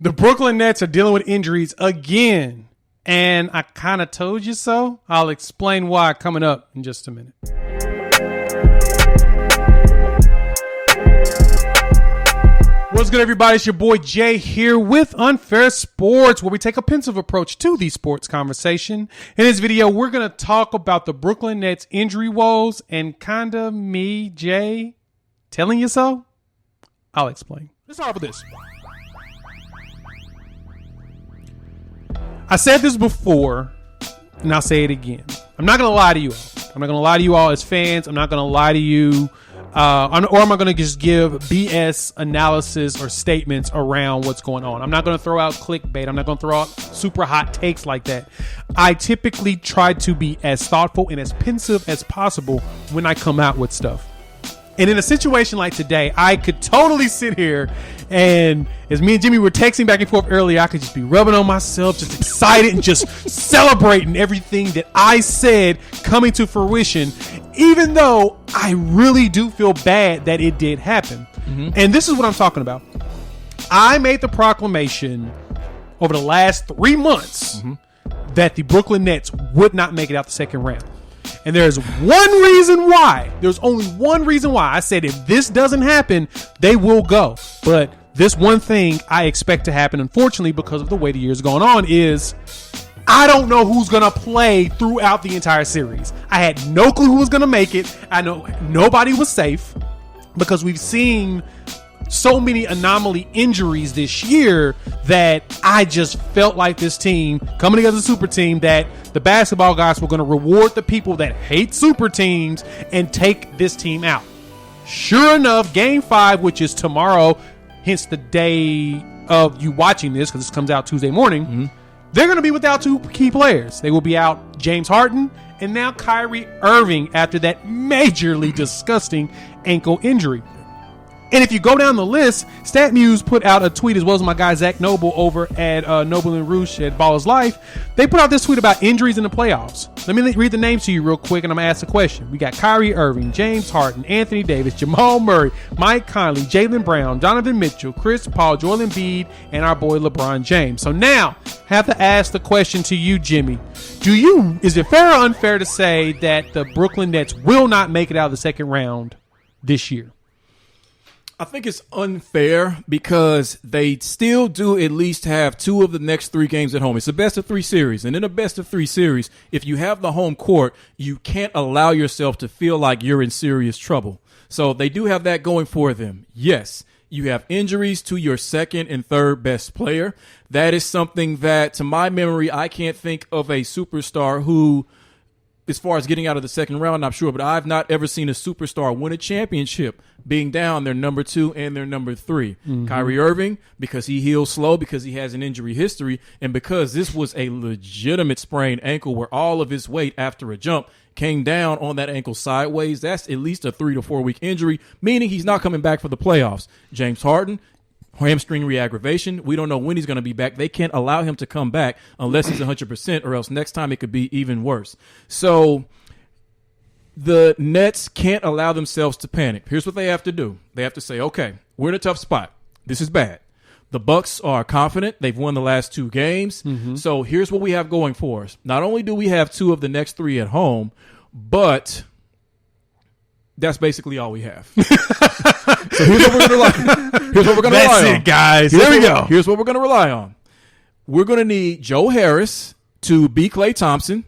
The Brooklyn Nets are dealing with injuries again, and I kind of told you so. I'll explain why coming up in just a minute. What's good, everybody? It's your boy Jay here with Unfair Sports, where we take a pensive approach to the sports conversation. In this video, we're going to talk about the Brooklyn Nets injury woes and kind of me, Jay, telling you so. I'll explain. Let's start with this. I said this before, and I'll say it again. I'm not going to lie to you all. I'm not going to lie to you all as fans. I'm not going to lie to you. Or am I going to just give BS analysis or statements around what's going on? I'm not going to throw out clickbait. I'm not going to throw out super hot takes like that. I typically try to be as thoughtful and as pensive as possible when I come out with stuff. And in a situation like today, I could totally sit here and as me and Jimmy were texting back and forth earlier, I could just be rubbing on myself, just excited and just celebrating everything that I said coming to fruition, even though I really do feel bad that it did happen. Mm-hmm. And this is what I'm talking about. I made the proclamation over the last 3 months that the Brooklyn Nets would not make it out the second round. And there's one reason why. There's only one reason why. I said if this doesn't happen, they will go. But this one thing I expect to happen, unfortunately, because of the way the year's going on, is I don't know who's going to play throughout the entire series. I had no clue who was going to make it. I know nobody was safe because we've seen so many anomaly injuries this year that I just felt like this team coming together as a super team, that the basketball guys were going to reward the people that hate super teams and take this team out. Sure enough, game 5, which is tomorrow, hence the day of you watching this because this comes out Tuesday morning, they're going to be without 2 key players. They will be out James Harden and now Kyrie Irving after that majorly disgusting ankle injury. And if you go down the list, StatMuse put out a tweet, as well as my guy Zach Noble over at Noble and Roosh at Ball's Life. They put out this tweet about injuries in the playoffs. Let me read the names to you real quick, and I'm going to ask a question. We got Kyrie Irving, James Harden, Anthony Davis, Jamal Murray, Mike Conley, Jaylen Brown, Donovan Mitchell, Chris Paul, Joel Embiid, and our boy LeBron James. So now, I have to ask the question to you, Jimmy. Is it fair or unfair to say that the Brooklyn Nets will not make it out of the second round this year? I think it's unfair because they still do at least have 2 of the next 3 games at home. It's a best of 3 series. And in a best of 3 series, if you have the home court, you can't allow yourself to feel like you're in serious trouble. So they do have that going for them. Yes, you have injuries to your second and third best player. That is something that, to my memory, I can't think of a superstar who, as far as getting out of the second round, I'm not sure, but I've not ever seen a superstar win a championship being down their number 2 and their number 3. Kyrie Irving, because he heals slow, because he has an injury history, and because this was a legitimate sprained ankle where all of his weight after a jump came down on that ankle sideways. That's at least a 3 to 4 week injury, meaning he's not coming back for the playoffs. James Harden, hamstring re-aggravation. We don't know when he's going to be back. They can't allow him to come back unless he's 100%, or else next time it could be even worse. So the Nets can't allow themselves to panic. Here's what they have to do. They have to say, okay, we're in a tough spot. This is bad. The Bucks are confident. They've won the last 2 games. So here's what we have going for us. Not only do we have 2 of the next 3 at home, but that's basically all we have. So here's what we're going to rely on. That's it, guys. There we go. Here's what we're going to rely on. We're going to need Joe Harris to be Klay Thompson.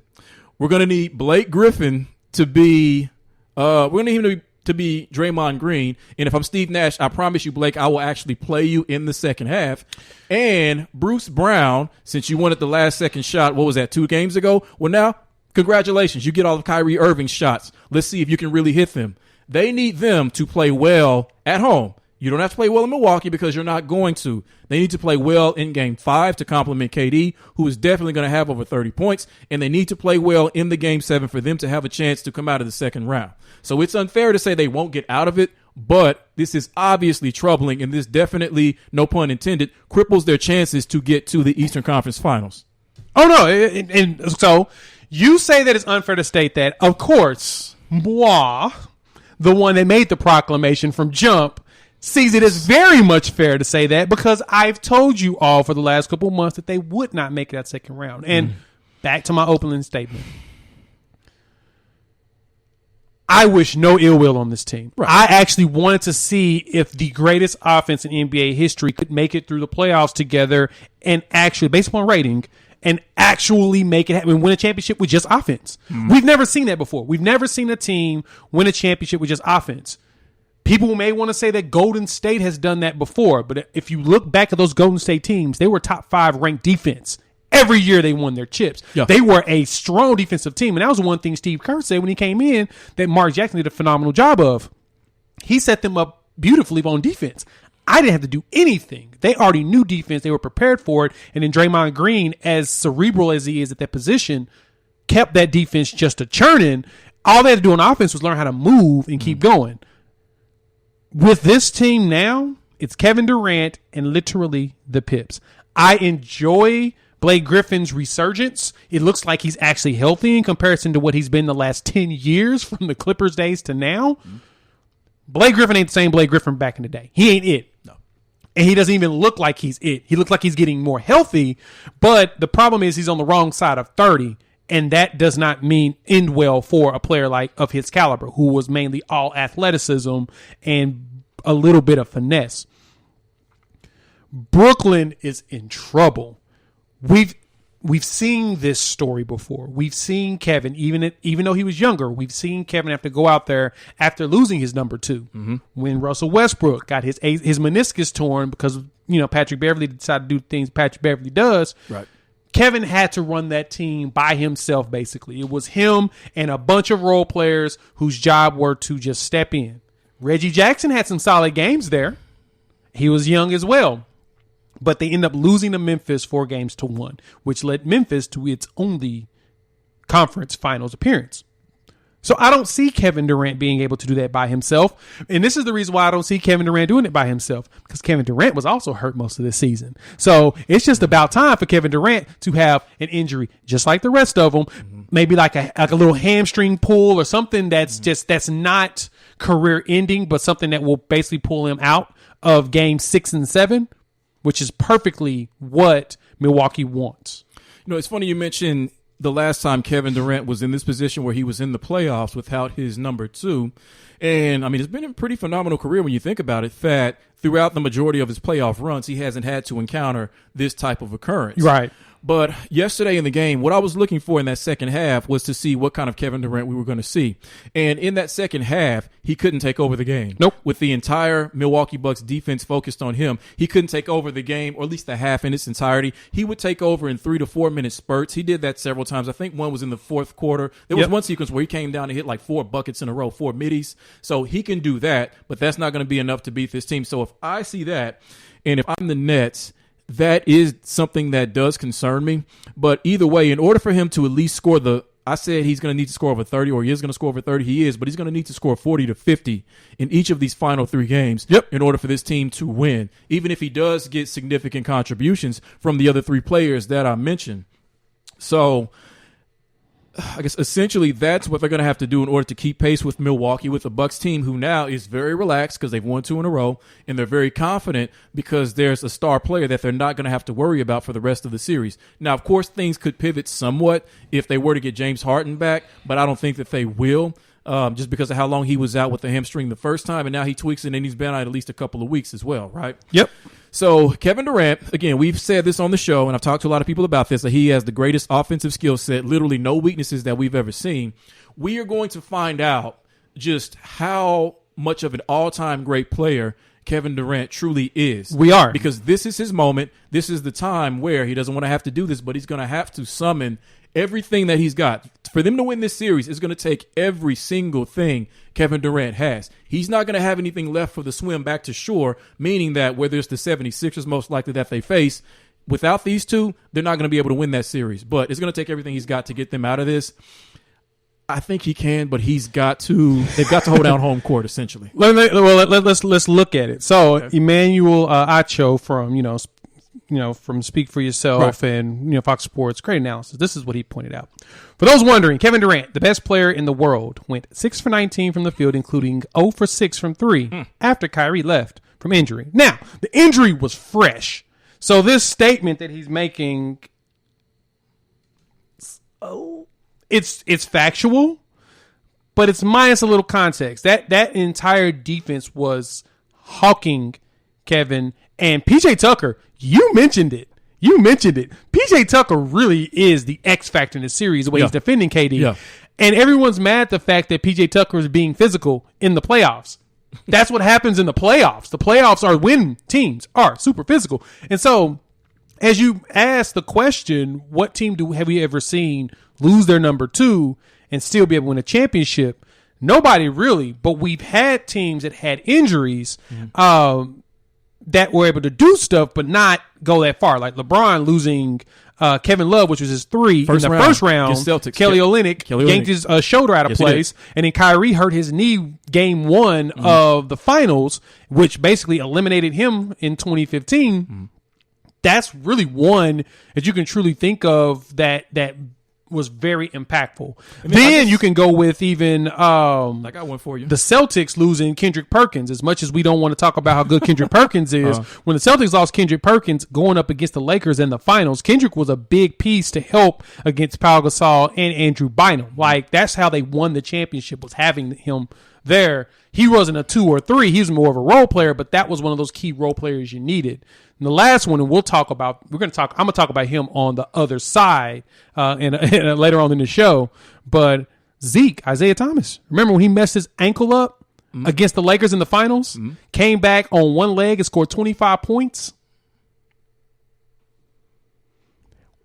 We're going to need Blake Griffin to be we're going to need him to be Draymond Green. And if I'm Steve Nash, I promise you, Blake, I will actually play you in the second half. And Bruce Brown, since you wanted the last second shot, what was that, 2 games ago? Well, now, congratulations. You get all of Kyrie Irving's shots. Let's see if you can really hit them. They need them to play well at home. You don't have to play well in Milwaukee because you're not going to. They need to play well in Game 5 to complement KD, who is definitely going to have over 30 points, and they need to play well in the Game 7 for them to have a chance to come out of the second round. So it's unfair to say they won't get out of it, but this is obviously troubling, and this definitely, no pun intended, cripples their chances to get to the Eastern Conference Finals. Oh, no. And so you say that it's unfair to state that, of course, moi, the one that made the proclamation from jump, sees it as very much fair to say that because I've told you all for the last couple of months that they would not make it that second round. And back to my opening statement. I wish no ill will on this team. Right. I actually wanted to see if the greatest offense in NBA history could make it through the playoffs together and actually, based upon rating, and actually make it happen, win a championship with just offense. We've never seen that before. We've never seen a team win a championship with just offense. People may want to say that Golden State has done that before, but if you look back at those Golden State teams, they were top 5 ranked defense. Every year they won their chips. Yeah. They were a strong defensive team. And that was one thing Steve Kerr said when he came in that Mark Jackson did a phenomenal job of. He set them up beautifully on defense. I didn't have to do anything. They already knew defense. They were prepared for it. And then Draymond Green, as cerebral as he is at that position, kept that defense just a churning. All they had to do on offense was learn how to move and keep going. With this team now, it's Kevin Durant and literally the Pips. I enjoy Blake Griffin's resurgence. It looks like he's actually healthy in comparison to what he's been the last 10 years from the Clippers days to now. Blake Griffin ain't the same Blake Griffin back in the day. He ain't it. No. And he doesn't even look like he's it. He looks like he's getting more healthy, but the problem is he's on the wrong side of 30, and that does not mean end well for a player like of his caliber, who was mainly all athleticism and a little bit of finesse. Brooklyn is in trouble. We've seen this story before. We've seen Kevin, even though he was younger, we've seen Kevin have to go out there after losing his number 2 when Russell Westbrook got his meniscus torn because Patrick Beverly decided to do things Patrick Beverly does. Right. Kevin had to run that team by himself. Basically, it was him and a bunch of role players whose job were to just step in. Reggie Jackson had some solid games there. He was young as well. But they end up losing to Memphis 4-1, which led Memphis to its only conference finals appearance. So I don't see Kevin Durant being able to do that by himself. And this is the reason why I don't see Kevin Durant doing it by himself, because Kevin Durant was also hurt most of this season. So it's just about time for Kevin Durant to have an injury, just like the rest of them. Maybe like a little hamstring pull or something that's not career ending, but something that will basically pull him out of game 6 and 7. Which is perfectly what Milwaukee wants. It's funny you mentioned the last time Kevin Durant was in this position where he was in the playoffs without his number 2. And, it's been a pretty phenomenal career when you think about it, that throughout the majority of his playoff runs, he hasn't had to encounter this type of occurrence. Right. But yesterday in the game, what I was looking for in that second half was to see what kind of Kevin Durant we were going to see. And in that second half, he couldn't take over the game. Nope. With the entire Milwaukee Bucks defense focused on him, he couldn't take over the game, or at least the half in its entirety. He would take over in 3 to 4 minute spurts. He did that several times. I think one was in the fourth quarter. There was one sequence where he came down and hit like 4 buckets in a row, 4 middies. So he can do that, but that's not going to be enough to beat this team. So if I see that, and if I'm the Nets, that is something that does concern me. But either way, in order for him to at least score I said he's going to need to score over 30, or he is going to score over 30. He is, but he's going to need to score 40 to 50 in each of these final 3 games in order for this team to win, even if he does get significant contributions from the other 3 players that I mentioned. So I guess essentially that's what they're going to have to do in order to keep pace with Milwaukee, with the Bucks team who now is very relaxed because they've won 2 in a row, and they're very confident because there's a star player that they're not going to have to worry about for the rest of the series. Now, of course, things could pivot somewhat if they were to get James Harden back, but I don't think that they will. Just because of how long he was out with the hamstring the first time, and now he tweaks it, and he's been out at least a couple of weeks as well, right? Yep. So Kevin Durant, again, we've said this on the show, and I've talked to a lot of people about this, that he has the greatest offensive skill set, literally no weaknesses that we've ever seen. We are going to find out just how much of an all-time great player Kevin Durant truly is. We are. Because this is his moment. This is the time where he doesn't want to have to do this, but he's going to have to summon everything that he's got. For them to win this series, it's going to take every single thing Kevin Durant has. He's not going to have anything left for the swim back to shore, meaning that whether it's the 76ers most likely that they face, without these two, they're not going to be able to win that series. But it's going to take everything he's got to get them out of this. I think he can, but they've got to hold down home court, essentially. Let's look at it. So, okay. Emmanuel Acho from Speak for Yourself and Fox Sports, great analysis. This is what he pointed out. For those wondering, Kevin Durant, the best player in the world, went 6 for 19 from the field, including 0 for 6 from 3 after Kyrie left. from injury. Now, the injury was fresh. So this statement that he's making, it's factual, but it's minus a little context. That entire defense was hawking Kevin and PJ Tucker. You mentioned it. PJ Tucker really is the X factor in the series, the way he's defending KD. Yeah. And everyone's mad at the fact that PJ Tucker is being physical in the playoffs. That's what happens in the playoffs. The playoffs are when teams are super physical. And so, as you ask the question, what team have we ever seen lose their number 2 and still be able to win a championship? Nobody really, but we've had teams that had injuries that were able to do stuff but not go that far. Like LeBron losing Kevin Love, which was his 3 in the first round. Kelly Olynyk yanked his shoulder out of place. And then Kyrie hurt his knee game 1 of the finals, which basically eliminated him in 2015. That's really one that you can truly think of that was very impactful. Then you can go with even I got one for you. The Celtics losing Kendrick Perkins. As much as we don't want to talk about how good Kendrick Perkins is, when the Celtics lost Kendrick Perkins going up against the Lakers in the finals, Kendrick was a big piece to help against Pau Gasol and Andrew Bynum. Like, that's how they won the championship, was having him there. He wasn't a 2 or 3. He was more of a role player, but that was one of those key role players you needed. And the last one, and I'm going to talk about him on the other side later on in the show. But Zeke, Isaiah Thomas. Remember when he messed his ankle up against the Lakers in the finals? Came back on one leg and scored 25 points.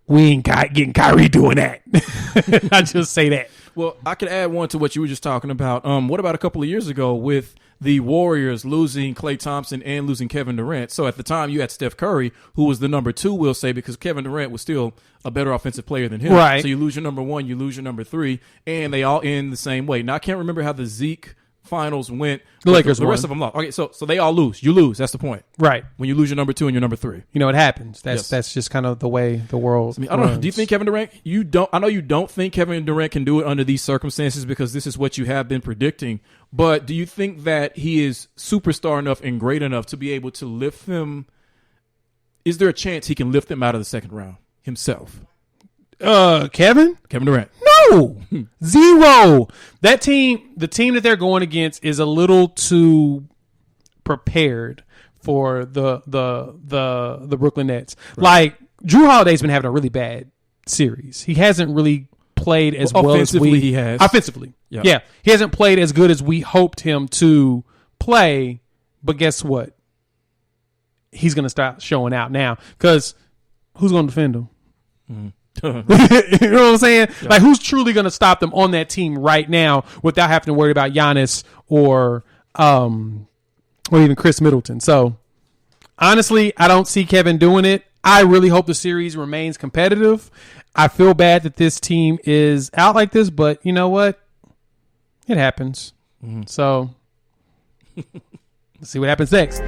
We ain't getting Kyrie doing that. I just say that. Well, I could add one to what you were just talking about. What about a couple of years ago with the Warriors losing Klay Thompson and losing Kevin Durant? So at the time, you had Steph Curry, who was the number 2, we'll say, because Kevin Durant was still a better offensive player than him. Right. So you lose your number 1, you lose your number 3, and they all end the same way. Now, I can't remember how the Zeke finals went. The Lakers the rest of them lost. Okay, so they all lose. You lose. That's the point. Right. When you lose your number 2 and your number 3. You know, it happens. That's just kind of the way the world I don't know. Do you think Kevin Durant, I know you don't think Kevin Durant can do it under these circumstances because this is what you have been predicting, but do you think that he is superstar enough and great enough to be able to lift them? Is there a chance he can lift them out of the second round himself? Kevin Durant. No. 0. That team, the team that they're going against, is a little too prepared for the Brooklyn Nets. Right. Like, Drew Holiday's been having a really bad series. He hasn't really played as well as he has. Offensively. Yeah. He hasn't played as good as we hoped him to play, but guess what? He's going to start showing out now because who's going to defend him? You know what I'm saying? Yeah. Like, who's truly going to stop them on that team right now without having to worry about Giannis or even Chris Middleton? So, honestly, I don't see Kevin doing it. I really hope the series remains competitive. I feel bad that this team is out like this, but you know what? It happens. So, let's see what happens next.